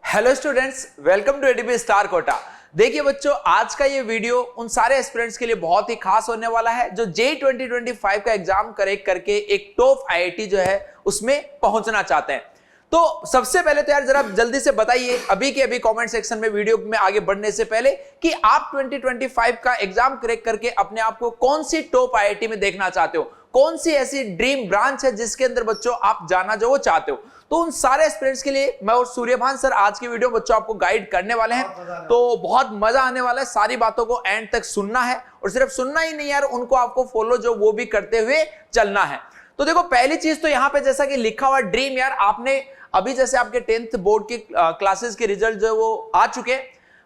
Hello students, welcome to ADP star Kota. देखिए बच्चों, आज का ये वीडियो उन सारे एस्पिरेंट्स के लिए बहुत ही खास होने वाला है जो जेईई 2025 का एग्जाम क्रैक करके एक टॉप आईआईटी जो है उसमें पहुंचना चाहते हैं। तो सबसे पहले तो यार जरा जल्दी से बताइए अभी के अभी कमेंट सेक्शन में वीडियो में आगे बढ़ने से पहले कि आप 2025 का एग्जाम क्रैक करके अपने आप को कौन सी टॉप आईआईटी में देखना चाहते हो, कौन सी ऐसी ड्रीम ब्रांच है जिसके अंदर बच्चों आप जाना जो वो चाहते हो। तो उन सारे एस्पिरेंट्स के लिए मैं और सूर्यभान सर आज की वीडियो बच्चों आपको गाइड करने वाले हैं। तो बहुत मजा आने वाला है, सारी बातों को एंड तक सुनना है और सिर्फ सुनना ही नहीं यार, उनको आपको फॉलो जो वो भी करते हुए चलना है। तो देखो पहली चीज तो यहाँ पे जैसा कि लिखा हुआ ड्रीम, यार आपने अभी जैसे आपके 10th बोर्ड के क्लासेस के रिजल्ट जो वो आ चुके हैं,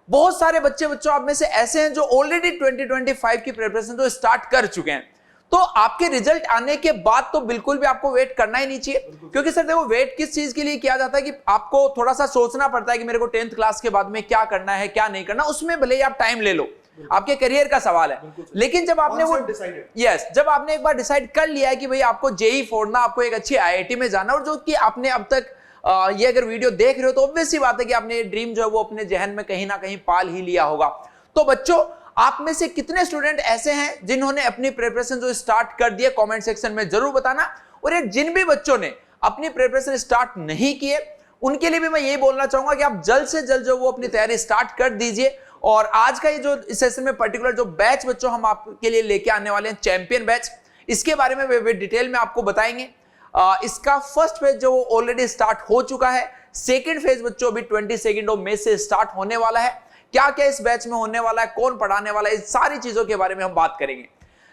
बहुत सारे बच्चों आप में से ऐसे हैं जो ऑलरेडी 2025 की प्रिपरेशन तो स्टार्ट कर चुके हैं। तो आपके रिजल्ट आने के बाद तो बिल्कुल भी आपको वेट करना ही नहीं चाहिए, क्योंकि सर देखो वेट किस चीज के लिए किया जाता है कि आपको थोड़ा सा सोचना पड़ता है कि मेरे को 10th क्लास के बाद में क्या करना है क्या नहीं करना। उसमें भले ही आप टाइम ले लो, आपके करियर का सवाल है, लेकिन जब आपने वो जब आपने एक बार डिसाइड कर लिया है कि भाई आपको जेईई फोड़ना, आपको एक अच्छी आईआईटी में जाना, और जो कि आपने अब तक ये अगर वीडियो देख रहे हो तो ऑब्वियस सी बात है कि आपने ये ड्रीम जो है वो अपने जहन में कहीं ना कहीं पाल ही लिया होगा। तो बच्चों, आप में से कितने स्टूडेंट ऐसे हैं जिन्होंने अपनी प्रिपरेशन जो स्टार्ट कर दिया, कमेंट सेक्शन में जरूर बताना। और ये जिन भी बच्चों ने अपनी प्रिपरेशन स्टार्ट नहीं किए उनके लिए भी मैं यही बोलना चाहूंगा कि आप जल्द से जल्द जो वो अपनी तैयारी स्टार्ट कर दीजिए। और आज का ये जो सेशन में पर्टिकुलर जो बैच बच्चों हम आपके लिए लेके आने वाले हैं, चैंपियन बैच, इसके बारे में वे डिटेल में आपको बताएंगे। इसका फर्स्ट फेज जो ऑलरेडी स्टार्ट हो चुका है, सेकेंड फेज बच्चों अभी 22 मई से स्टार्ट होने वाला है। क्या क्या इस बैच में होने वाला है, कौन पढ़ाने वाला है, इस सारी चीजों के बारे में हम बात करेंगे।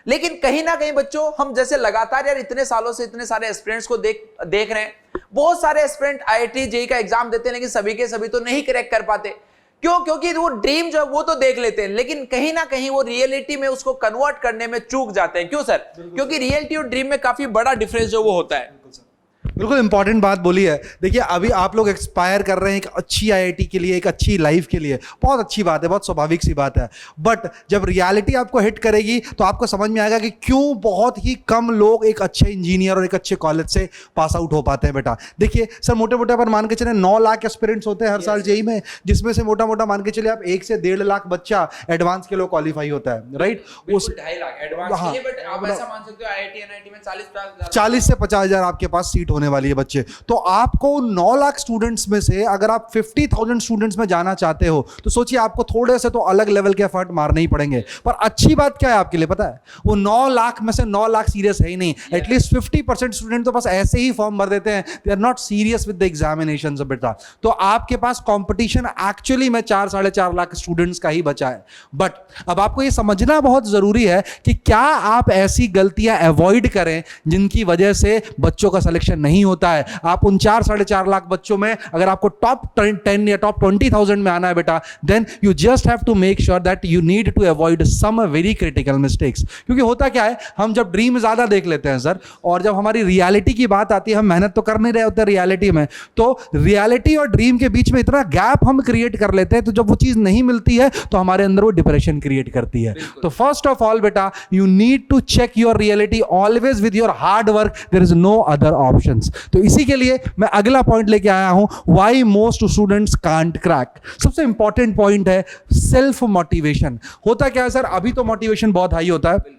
लेकिन कहीं ना कहीं बच्चों हम जैसे लगातार यार इतने सालों से इतने सारे एस्पिरेंट्स को देख रहे हैं, बहुत सारे एस्पिरेंट आईआईटी जेईई का एग्जाम देते हैं लेकिन सभी के सभी तो नहीं क्रैक कर पाते। क्यों? क्योंकि वो ड्रीम जो है वो तो देख लेते हैं लेकिन कहीं ना कहीं वो रियलिटी में उसको कन्वर्ट करने में चूक जाते हैं। क्यों सर? क्योंकि रियलिटी और ड्रीम में काफी बड़ा डिफरेंस जो वो होता है। बिल्कुल इंपॉर्टेंट बात बोली है। देखिए अभी आप लोग एक्सपायर कर रहे हैं एक अच्छी आईआईटी के लिए, एक अच्छी लाइफ के लिए, बहुत अच्छी बात है, बहुत स्वाभाविक सी बात है। बट जब रियलिटी आपको हिट करेगी तो आपको समझ में आएगा कि क्यों बहुत ही कम लोग एक अच्छे इंजीनियर और एक अच्छे कॉलेज से पास आउट हो पाते हैं। बेटा देखिए सर, मोटे मोटे पर मान के चले 9 लाख एस्पिरेंट्स होते हैं हर साल जेईई में, जिसमें से मोटा मोटा मान के चले आप 1 से 1.5 लाख बच्चा एडवांस के लिए क्वालिफाई होता है, राइट? उस 2.5 लाख एडवांस के लिए, बट आप ऐसा मान सकते हो आईआईटी एनआईटी में 40 से 50 हजार आपके पास सीट होने वाली है बच्चे। तो आपको 9 लाख स्टूडेंट्स में से अगर आप 50,000 स्टूडेंट्स में जाना चाहते हो तो सोचिए आपको थोड़े से तो अलग लेवल के एफर्ट मारने ही पड़ेंगे। पर अच्छी बात क्या है आपके लिए पता है? वो 9 लाख में से 9 लाख सीरियस है ही नहीं। एटलीस्ट 50% स्टूडेंट तो बस ऐसे ही फॉर्म भर देते हैं, they are not serious with the examinations बेटा। तो आपके पास कंपटीशन एक्चुअली में 4-4.5 लाख स्टूडेंट्स का ही बचा है। बट अब आपको ये समझना बहुत जरूरी है कि क्या आप ऐसी गलतियां अवॉइड करें जिनकी वजह से बच्चों का सिलेक्शन नहीं होता है। आप उन 4-4.5 लाख बच्चों में अगर आपको टॉप 10 या टॉप 20,000 में आना है बेटा, then you just have to make sure that you need to avoid some very critical mistakes. क्योंकि होता क्या है, हम जब ड्रीम ज्यादा देख लेते हैं सर, और जब हमारी रियलिटी की बात आती है, हम मेहनत तो कर नहीं रहे होते रियलिटी में, तो रियलिटी और ड्रीम के बीच में इतना गैप हम क्रिएट कर लेते हैं, तो जब वो चीज नहीं मिलती है तो हमारे अंदर वो डिप्रेशन क्रिएट करती है। तो फर्स्ट ऑफ ऑल बेटा, you need to check your reality always with your hard work, there is no other options. तो इसी के लिए मैं अगला पॉइंट लेके आया हूं, why most students can't crack. सबसे इंपॉर्टेंट पॉइंट है सेल्फ मोटिवेशन। होता क्या है सर, अभी तो मोटिवेशन बहुत हाई होता है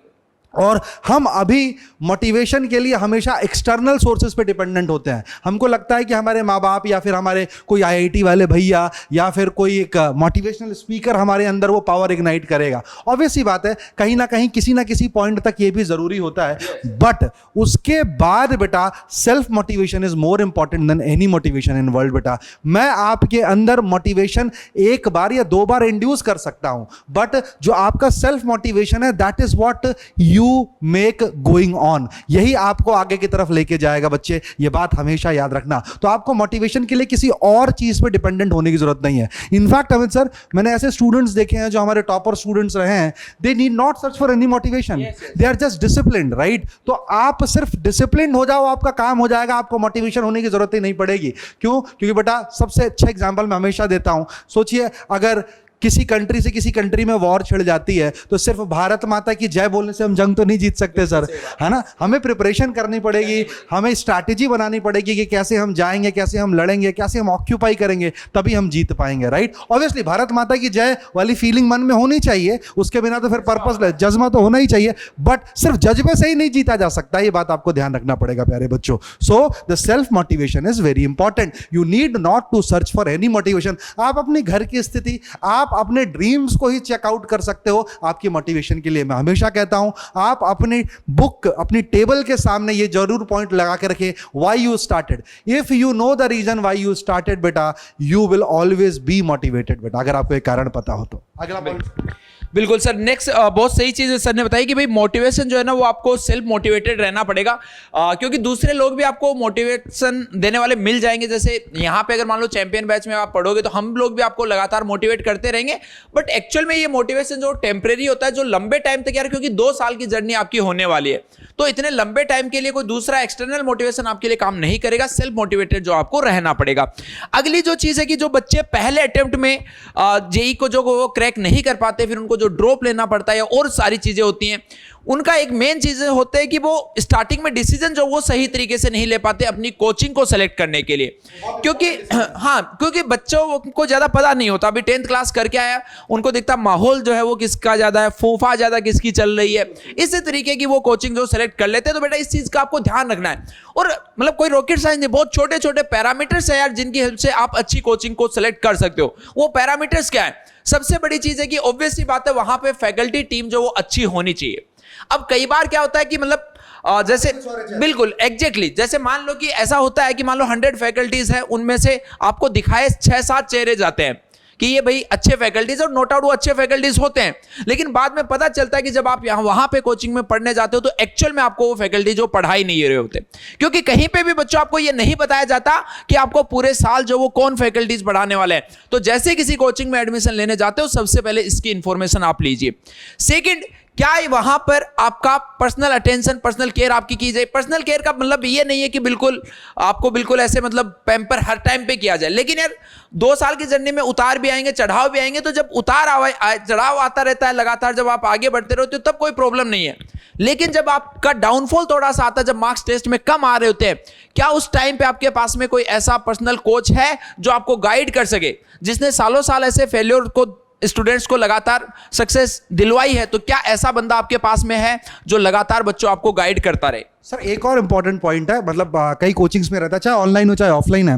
और हम अभी मोटिवेशन के लिए हमेशा एक्सटर्नल सोर्सेज पे डिपेंडेंट होते हैं। हमको लगता है कि हमारे माँ बाप या फिर हमारे कोई आईआईटी वाले भैया या फिर कोई एक मोटिवेशनल स्पीकर हमारे अंदर वो पावर इग्नाइट करेगा। ऑब्वियस सी बात है, कहीं ना कहीं किसी ना किसी पॉइंट तक ये भी जरूरी होता है। बट उसके बाद बेटा self motivation is more important than any motivation in world. बेटा मैं आपके अंदर मोटिवेशन 1 बार या 2 बार इंड्यूस कर सकता हूं, बट जो आपका सेल्फ मोटिवेशन है that is what you make going on. यही आपको आगे की तरफ लेके जाएगा बच्चे, ये बात हमेशा याद रखना। तो आपको मोटिवेशन के लिए किसी और चीज पे डिपेंडेंट होने की जरूरत नहीं है। इनफैक्ट अमित सर, मैंने ऐसे स्टूडेंट्स देखे हैं जो हमारे टॉपर स्टूडेंट्स रहे हैं, they need not search for any motivation, they are just disciplined, right? तो आप सिर्फ डिसिप्लिन हो जाओ, आपका काम हो जाएगा, आपको मोटिवेशन होने की जरूरत ही नहीं पड़ेगी। क्यों? क्योंकि बेटा सबसे अच्छा एग्जाम्पल मैं हमेशा देता हूं। सोचिए अगर किसी कंट्री से किसी कंट्री में वॉर छिड़ जाती है तो सिर्फ भारत माता की जय बोलने से हम जंग तो नहीं जीत सकते सर, है ना। हमें प्रिपरेशन करनी पड़ेगी, हमें स्ट्रैटेजी बनानी पड़ेगी कि कैसे हम जाएंगे, कैसे हम लड़ेंगे, कैसे हम ऑक्यूपाई करेंगे, तभी हम जीत पाएंगे, राइट। ऑब्वियसली भारत माता की जय वाली फीलिंग मन में होनी चाहिए, उसके बिना तो फिर पर्पसलेस, जज्बा तो होना ही चाहिए, बट सिर्फ जज्बे से ही नहीं जीता जा सकता, ये बात आपको ध्यान रखना पड़ेगा प्यारे बच्चों। So the self motivation is very important. You need not to search for any motivation. आप अपने घर की स्थिति, आप अपने ड्रीम्स को ही चेकआउट कर सकते हो आपकी मोटिवेशन के लिए। मैं हमेशा कहता हूं आप अपनी बुक, अपनी टेबल के सामने ये जरूर पॉइंट लगा के रखें, why you started. If you know the reason why you started बेटा, you will always be motivated बेटा, अगर आपको एक कारण पता हो तो। अगला पॉइंट। बिल्कुल सर, नेक्स्ट बहुत सही चीज सर ने बताई कि भाई मोटिवेशन जो है ना वो आपको सेल्फ मोटिवेटेड रहना पड़ेगा, क्योंकि दूसरे लोग भी आपको मोटिवेशन देने वाले मिल जाएंगे। जैसे यहाँ पे अगर मान लो चैंपियन बैच में आप पढ़ोगे तो हम लोग भी आपको लगातार मोटिवेट करते रहेंगे, बट एक्चुअल में ये मोटिवेशन जो टेम्परेरी होता है, जो लंबे टाइम तक यार, क्योंकि 2 साल की जर्नी आपकी होने वाली है, तो इतने लंबे टाइम के लिए कोई दूसरा एक्सटर्नल मोटिवेशन आपके लिए काम नहीं करेगा। सेल्फ मोटिवेटेड जो आपको रहना पड़ेगा। अगली जो चीज है कि जो बच्चे पहले अटेम्प्ट में जेई को जो वो क्रैक नहीं कर पाते, फिर उनको जो ड्रॉप लेना पड़ता है और सारी चीजें होती हैं, उनका एक मेन चीज होता है कि वो स्टार्टिंग में डिसीजन जो वो सही तरीके से नहीं ले पाते अपनी कोचिंग को सेलेक्ट करने के लिए, क्योंकि बच्चों को ज्यादा पता नहीं होता। अभी 10th क्लास करके आया, उनको दिखता माहौल जो है वो किसका ज्यादा है, फूफा ज्यादा किसकी चल रही है, इसी तरीके की वो कोचिंग जो सेलेक्ट कर लेते हैं। तो बेटा इस चीज का आपको ध्यान रखना है, और मतलब कोई रॉकेट साइंस नहीं, बहुत छोटे छोटे पैरामीटर्स है यार जिनकी हेल्प से आप अच्छी कोचिंग को सेलेक्ट कर सकते हो। वो पैरामीटर्स क्या है? सबसे बड़ी चीज है कि ऑब्वियसली बात है वहां पे फैकल्टी टीम जो वो अच्छी होनी चाहिए। अब कई बार क्या होता है कि मतलब जैसे बिल्कुल एग्जैक्टली जैसे मान लो कि ऐसा होता है कि मान लो 100 फैकल्टीज है, उनमें से आपको दिखाए 6-7 चेहरे जाते हैं कि ये भाई अच्छे फैकल्टीज, और नोट आउट वो अच्छे फैकल्टीज होते हैं, लेकिन बाद में पता चलता है कि जब आप यहाँ वहां पे कोचिंग में पढ़ने जाते हो तो एक्चुअल में आपको वो फैकल्टी जो पढ़ा ही नहीं रहे होते, क्योंकि कहीं पे भी बच्चों आपको ये नहीं बताया जाता कि आपको पूरे साल जो वो कौन फैकल्टीज पढ़ाने वाले हैं। तो जैसे किसी कोचिंग में एडमिशन लेने जाते हो सबसे पहले इसकी इंफॉर्मेशन आप लीजिए। सेकेंड, क्या वहां पर आपका पर्सनल अटेंशन, पर्सनल केयर आपकी की जाए। पर्सनल केयर का मतलब ये नहीं है कि बिल्कुल आपको बिल्कुल ऐसे मतलब पैम्पर हर टाइम पे किया जाए, लेकिन यार 2 साल की जर्नी में उतार भी आएंगे, चढ़ाव भी आएंगे, तो जब चढ़ाव आता रहता है लगातार, जब आप आगे बढ़ते रहते हो तब कोई प्रॉब्लम नहीं है। लेकिन जब आपका डाउनफॉल थोड़ा सा आता है, जब मार्क्स टेस्ट में कम आ रहे होते हैं, क्या उस टाइम पे आपके पास में कोई ऐसा पर्सनल कोच है जो आपको गाइड कर सके, जिसने सालों साल ऐसे फेल्योर को स्टूडेंट्स को लगातार सक्सेस दिलवाई है? तो क्या ऐसा बंदा आपके पास में है जो लगातार बच्चों आपको गाइड करता रहे? सर एक और इम्पॉर्टेंट पॉइंट है, मतलब कई कोचिंग्स में रहता है, चाहे ऑनलाइन हो चाहे ऑफलाइन है,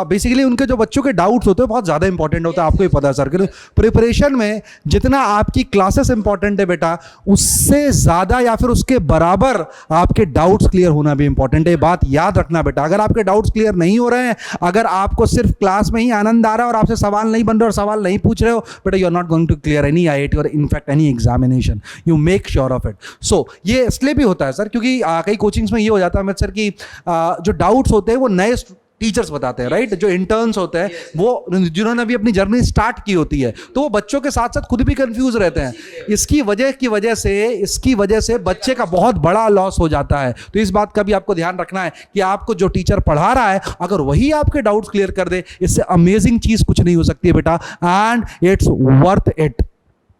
बेसिकली उनके जो बच्चों के डाउट्स होते हैं बहुत ज़्यादा इंपॉर्टेंट होता है। आपको ही पता है सर कि प्रिपरेशन में जितना आपकी क्लासेस इंपॉर्टेंट है बेटा, उससे ज़्यादा या फिर उसके बराबर आपके डाउट्स क्लियर होना भी इंपॉर्टेंट है। ये बात याद रखना बेटा। अगर आपके डाउट्स क्लियर नहीं हो रहे हैं, अगर आपको सिर्फ क्लास में ही आनंद आ रहा है और आपसे सवाल नहीं बन रहे और सवाल नहीं पूछ रहे हो बेटा, you are not going to clear any IIT और in fact any examination. You make sure of it. So ये इसलिए भी होता है सर क्योंकि कई कोचिंग्स में ये हो जाता है अमित सर की जो डाउट्स होते हैं वो नए टीचर्स बताते हैं, राइट। जो इंटर्न्स होते हैं वो जिन्होंने अभी अपनी जर्नी स्टार्ट की होती है, तो वो बच्चों के साथ साथ खुद भी कंफ्यूज रहते हैं। इसकी वजह से बच्चे का बहुत बड़ा लॉस हो जाता है। तो इस बात का भी आपको ध्यान रखना है कि आपको जो टीचर पढ़ा रहा है अगर वही आपके डाउट्स क्लियर कर दे, इससे अमेजिंग चीज कुछ नहीं हो सकती है बेटा, एंड इट्स वर्थ इट।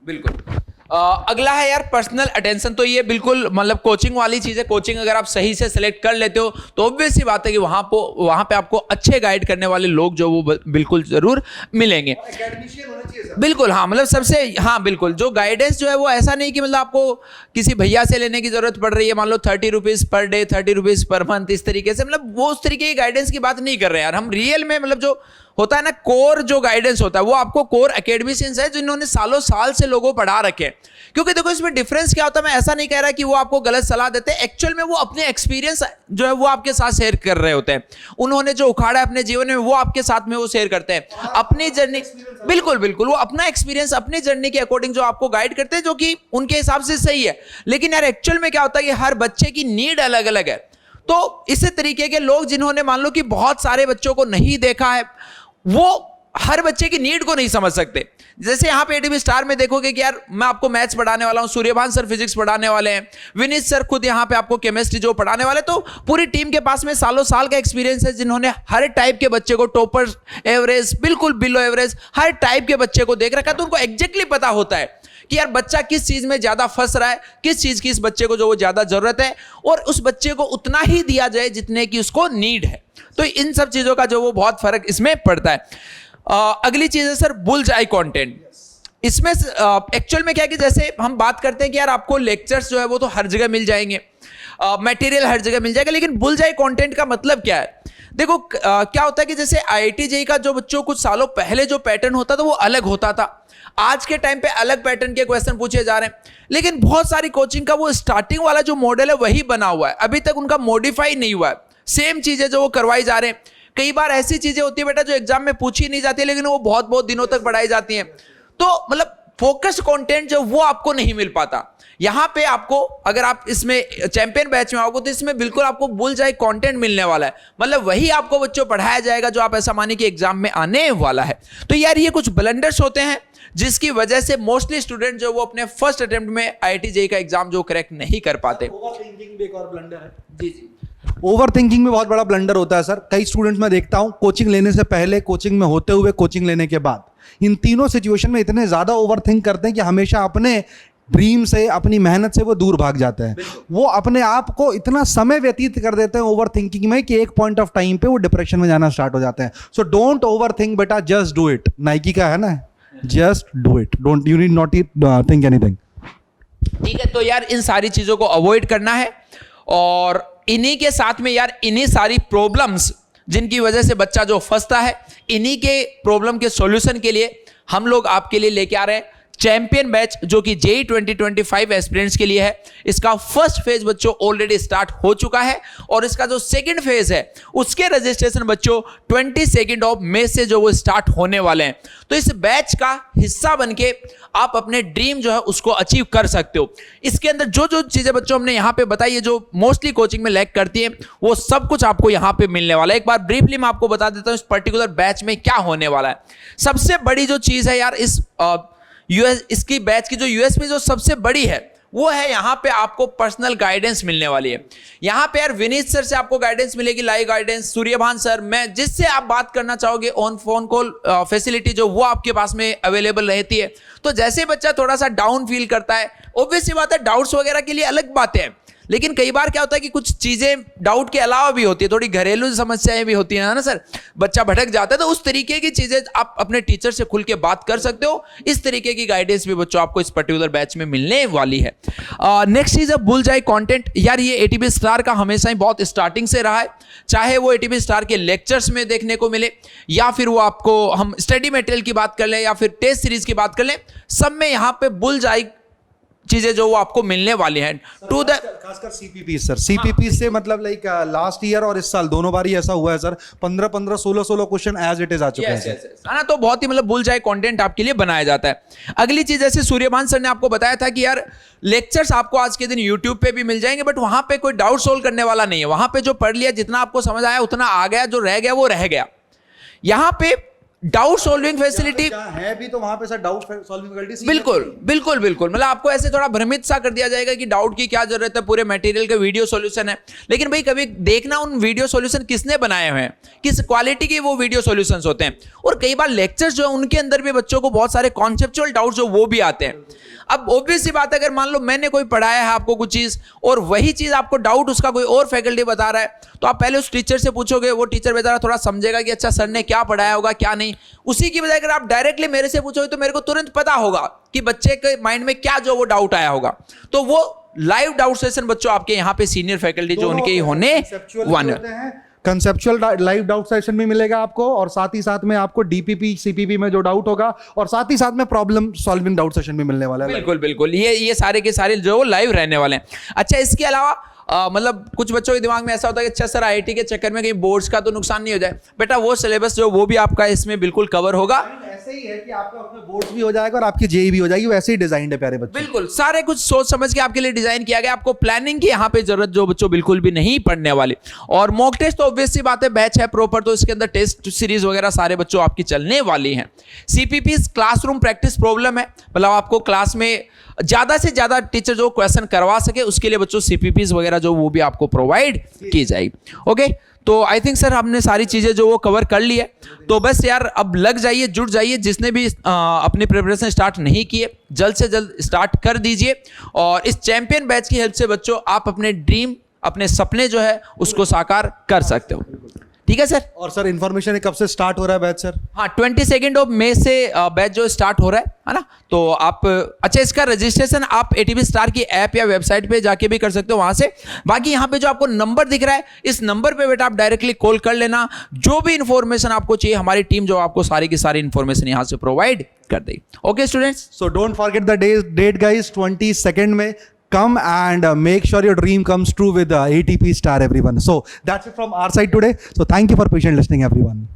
बिल्कुल। अगला है यार पर्सनल अटेंशन। तो ये बिल्कुल मतलब कोचिंग वाली चीज है। कोचिंग अगर आप सही से सिलेक्ट कर लेते हो तो ऑब्वियस सी बात है कि वहां पे आपको अच्छे गाइड करने वाले लोग जो वो बिल्कुल जरूर मिलेंगे। बिल्कुल हाँ, मतलब सबसे हाँ बिल्कुल जो गाइडेंस जो है वो ऐसा नहीं कि मतलब आपको किसी भैया से लेने की जरूरत पड़ रही है, मान लो 30 rupees per day, 30 rupees per month, इस तरीके से, मतलब वो उस तरीके की गाइडेंस की बात नहीं कर रहे हैं यार हम। रियल में मतलब जो होता है ना कोर जो गाइडेंस होता है वो आपको कोर एकेडमिशियंस है जिन्होंने सालों साल से लोगों पढ़ा रखे हैं। क्योंकि देखो इसमें डिफरेंस क्या होता है, मैं ऐसा नहीं कह रहा कि वो आपको गलत सलाह देते हैं, एक्चुअल में वो अपने एक्सपीरियंस जो है वो आपके साथ शेयर कर रहे होते हैं। उन्होंने जो उखाड़ा है अपने जीवन में वो आपके साथ में वो शेयर करते हैं अपनी जर्नी। बिल्कुल बिल्कुल, वो अपना एक्सपीरियंस अपनी जर्नी के अकॉर्डिंग जो आपको गाइड करते हैं, जो कि उनके हिसाब से सही है। लेकिन यार एक्चुअल में क्या होता है कि हर बच्चे की नीड अलग अलग है। तो इसी तरीके के लोग जिन्होंने मान लो कि बहुत सारे बच्चों को नहीं देखा है, वो हर बच्चे की नीड को नहीं समझ सकते। जैसे यहाँ पे एडीबी स्टार में देखोगे कि यार मैं आपको मैथ्स पढ़ाने वाला हूँ, सूर्यभान सर फिजिक्स पढ़ाने वाले हैं, विनीत सर खुद यहाँ पे आपको केमिस्ट्री जो पढ़ाने वाले, तो पूरी टीम के पास में सालों साल का एक्सपीरियंस है, जिन्होंने हर टाइप के बच्चे को, टॉपर, एवरेज, बिल्कुल बिलो एवरेज, हर टाइप के बच्चे को देख रखा है। तो उनको एग्जैक्टली पता होता है कि यार बच्चा किस चीज में ज्यादा फंस रहा है, किस चीज की इस बच्चे को जो वो ज्यादा जरूरत है, और उस बच्चे को उतना ही दिया जाए जितने की उसको नीड है। तो इन सब चीजों का जो वो बहुत फर्क इसमें पड़ता है। अगली चीज है सर बुल्स आई कंटेंट। इसमें एक्चुअल में क्या है कि जैसे हम बात करते हैं कि यार आपको लेक्चर्स जो है वो तो हर जगह मिल जाएंगे, मटेरियल हर जगह मिल जाएगा, लेकिन बुल्स आई कंटेंट का मतलब क्या है? देखो क्या होता है कि जैसे आईआईटी जेईई का जो बच्चों कुछ सालों पहले जो पैटर्न होता था वो अलग होता था, आज के टाइम पे अलग पैटर्न के क्वेश्चन पूछे जा रहे हैं, लेकिन बहुत सारी कोचिंग का वो स्टार्टिंग वाला जो मॉडल है वही बना हुआ है, अभी तक उनका मॉडिफाई नहीं हुआ है, सेम चीजें जो वो करवाई जा रहे हैं। कई बार ऐसी चीजें होती है बेटा जो एग्जाम में पूछी नहीं जाती है, लेकिन वो बहुत बहुत दिनों तक पढ़ाई जाती हैं। तो मतलब फोकस्ड कंटेंट जो वो आपको नहीं मिल पाता। यहां पे आपको, अगर आप इसमें चैंपियन बैच में आओगे तो इसमें बिल्कुल आपको बुल्स आई कंटेंट मिलने वाला है, मतलब वही आपको बच्चों पढ़ाया जाएगा जो आप ऐसा मानिए कि एग्जाम में आने वाला है। तो यार ये कुछ ब्लंडर्स होते हैं जिसकी वजह से मोस्टली स्टूडेंट जो वो अपने फर्स्ट अटेम्प्ट में आईआईटी जेईई का एग्जाम जो क्रैक नहीं कर पाते। ओवरथिंकिंग भी एक और ब्लंडर है। जी जी, ओवरथिंकिंग में बहुत बड़ा ब्लंडर होता है सर। कई स्टूडेंट्स मैं देखता हूं कोचिंग लेने से पहले, कोचिंग में होते हुए, कोचिंग लेने के बाद, इन तीनों सिचुएशन में इतने ज्यादा ओवरथिंक करते हैं कि हमेशा अपने ड्रीम से, अपनी मेहनत से वो दूर भाग जाते हैं। वो अपने आप को इतना समय व्यतीत कर देते हैं ओवर थिंकिंग में कि एक पॉइंट ऑफ टाइम पे वो डिप्रेशन में जाना स्टार्ट हो जाते हैं। सो डोंट ओवर थिंक बेटा, जस्ट डू इट। नाइकी का है ना, just do it, don't, you need not think anything. ठीक है, तो यार इन सारी चीजों को अवॉइड करना है, और इन्हीं के साथ में यार इन्हीं सारी प्रॉब्लम्स जिनकी वजह से बच्चा जो फंसता है, इन्हीं के प्रॉब्लम के सॉल्यूशन के लिए हम लोग आपके लिए लेके आ रहे हैं चैंपियन बैच, जो कि जेईई 2025 एस्पिरेंट्स के लिए है। इसका फर्स्ट फेज बच्चों ऑलरेडी स्टार्ट हो चुका है, और इसका जो सेकंड फेज है उसके रजिस्ट्रेशन बच्चों 22 मई से जो वो स्टार्ट होने वाले हैं। तो इस बैच का हिस्सा बनके आप अपने ड्रीम जो है उसको अचीव कर सकते हो। इसके अंदर जो जो चीजें बच्चों हमने यहाँ पे बताई है, जो मोस्टली कोचिंग में लैक करती है, वो सब कुछ आपको यहाँ पे मिलने वाला है। एक बार ब्रीफली मैं आपको बता देता हूँ इस पर्टिकुलर बैच में क्या होने वाला है। सबसे बड़ी जो चीज है यार इस इसकी बैच की जो यूएसपी जो सबसे बड़ी है वो है यहाँ पे आपको पर्सनल गाइडेंस मिलने वाली है। यहाँ पे यार विनीत सर से आपको गाइडेंस मिलेगी, लाइव गाइडेंस, सूर्यभान सर, मैं जिससे आप बात करना चाहोगे ऑन फोन कॉल फैसिलिटी जो वो आपके पास में अवेलेबल रहती है। तो जैसे बच्चा थोड़ा सा डाउन फील करता है, ऑब्वियसली बात है डाउट्स वगैरह के लिए अलग बातें हैं, लेकिन कई बार क्या होता है कि कुछ चीजें डाउट के अलावा भी होती है, थोड़ी घरेलू समस्याएं भी होती हैं ना सर, बच्चा भटक जाता है, तो उस तरीके की चीजें आप अपने टीचर से खुल के बात कर सकते हो। इस तरीके की गाइडेंस भी बच्चों आपको इस पर्टिकुलर बैच में मिलने वाली है। नेक्स्ट चीज है बुल्स आई कंटेंट। यार ये एटीबी स्टार का हमेशा ही बहुत स्टार्टिंग से रहा है, चाहे वो एटीबी स्टार के लेक्चर्स में देखने को मिले, या फिर वो आपको हम स्टडी मटेरियल की बात कर लें, या फिर टेस्ट सीरीज की बात कर लें, सब में यहाँ पे बुल्स आई चीजें जो वो आपको मिलने वाली हैं। टू द खासकर सीपीपी सर, सीपीपी से मतलब लाइक लास्ट ईयर और इस साल दोनों बार ही ऐसा हुआ है sir, 15 16 question as it is आ चुके हैं ना, तो बहुत ही मतलब बुल्स आई कंटेंट आपके लिए बनाया जाता है। अगली चीज जैसे सूर्यभान सर ने आपको बताया था कि यार लेक्चर्स आपको आज के दिन यूट्यूब पे भी मिल जाएंगे, बट वहां पे कोई डाउट सोल्व करने वाला नहीं है। वहां पे जो पढ़ लिया, जितना आपको समझ आया उतना आ गया, जो रह गया वो रह गया। यहाँ पे डाउट सॉल्विंग फैसिलिटी है भी, तो वहां पे सर डाउट सॉल्विंग फैसिलिटी बिल्कुल बिल्कुल बिल्कुल, मतलब आपको ऐसे थोड़ा भ्रमित सा कर दिया जाएगा कि डाउट की क्या जरूरत है, पूरे मटेरियल का वीडियो सॉल्यूशन है। लेकिन भाई कभी देखना उन वीडियो सॉल्यूशन किसने बनाए हुए हैं, किस क्वालिटी के वो वीडियो सॉल्यूशंस होते हैं। और कई बार लेक्चर्स जो है उनके अंदर भी बच्चों को बहुत सारे कॉन्सेप्चुअल डाउट जो वो भी आते हैं। अब ऑब्वियस सी बात है, अगर मान लो मैंने कोई पढ़ाया है आपको कुछ चीज और वही चीज आपको डाउट उसका कोई और फैकल्टी बता रहा है, तो आप पहले उस टीचर से पूछोगे, वो टीचर बेचारा थोड़ा समझेगा कि अच्छा सर ने क्या पढ़ाया होगा क्या नहीं। उसी की बजाय अगर आप डायरेक्टली मेरे से पूछोगे तो मेरे को तुरंत पता होगा कि बच्चे के माइंड में क्या जो वो डाउट आया होगा। तो वो लाइव डाउट सेशन बच्चों आपके यहाँ पे सीनियर फैकल्टी जो उनके ही होने वाले हैं। कंसेप्चुअल लाइव डाउट सेशन भी मिलेगा आपको, और साथ ही साथ में आपको डीपीपी सीपीपी में जो डाउट होगा, और साथ ही साथ में प्रॉब्लम सॉल्विंग डाउट सेशन भी मिलने वाला है। बिल्कुल बिल्कुल, ये सारे के सारे जो लाइव रहने वाले हैं। अच्छा, इसके अलावा मतलब कुछ बच्चों के दिमाग में ऐसा होता है कि अच्छा सर आईआईटी के चक्कर में कहीं बोर्ड्स का तो नुकसान नहीं हो जाए। बेटा वो सिलेबस जो वो भी आपका इसमें बिल्कुल कवर होगा। ऐसे ही है कि आपका अपने बोर्ड्स भी हो जाएगा और आपकी जेई भी हो जाएगी, वैसे ही डिजाइन है प्यारे बच्चे। बिल्कुल सारे कुछ सोच समझ के आपके लिए डिजाइन किया गया, आपको प्लानिंग की यहाँ पे जरूरत जो बच्चों बिल्कुल भी नहीं पढ़ने वाले। और मॉक टेस्ट तो ऑब्वियस सी बात है, बैच है प्रॉपर, तो इसके अंदर टेस्ट सीरीज वगैरह सारे बच्चों आपकी चलने वाली हैं। सीपीपी क्लासरूम प्रैक्टिस प्रॉब्लम है, मतलब आपको क्लास में ज्यादा से ज्यादा टीचर जो क्वेश्चन करवा सके उसके लिए बच्चों सीपीपीज वगैरह जो वो भी आपको प्रोवाइड की जाएगी। ओके, तो आई थिंक सर हमने सारी चीजें जो वो कवर कर ली है, तो बस यार अब लग जाइए, जुट जाइए। जिसने भी अपनी प्रिपरेशन स्टार्ट नहीं किए जल्द से जल्द स्टार्ट कर दीजिए, और इस चैंपियन बैच की हेल्प से बच्चों आप अपने ड्रीम, अपने सपने जो है उसको साकार कर सकते हो। ठीक है सर। और सर इन्फॉर्मेशन कब से स्टार्ट हो रहा है बैच सर? हाँ, 22 मई से बैच जो स्टार्ट हो रहा है ना, तो आप अच्छा इसका रजिस्ट्रेशन आप एटीबी स्टार की ऐप या वेबसाइट पे जाके भी कर सकते हो वहां से। बाकी यहाँ पे जो आपको नंबर दिख रहा है, इस नंबर पे बेटा आप डायरेक्टली कॉल कर लेना, जो भी इंफॉर्मेशन आपको चाहिए हमारी टीम जो आपको सारी की सारी इंफॉर्मेशन यहाँ से प्रोवाइड कर देगी। Okay students, so don't forget the date guys, 22 में come and make sure your dream comes true with ATP Star everyone. So that's it from our side today. So thank you for patient listening everyone.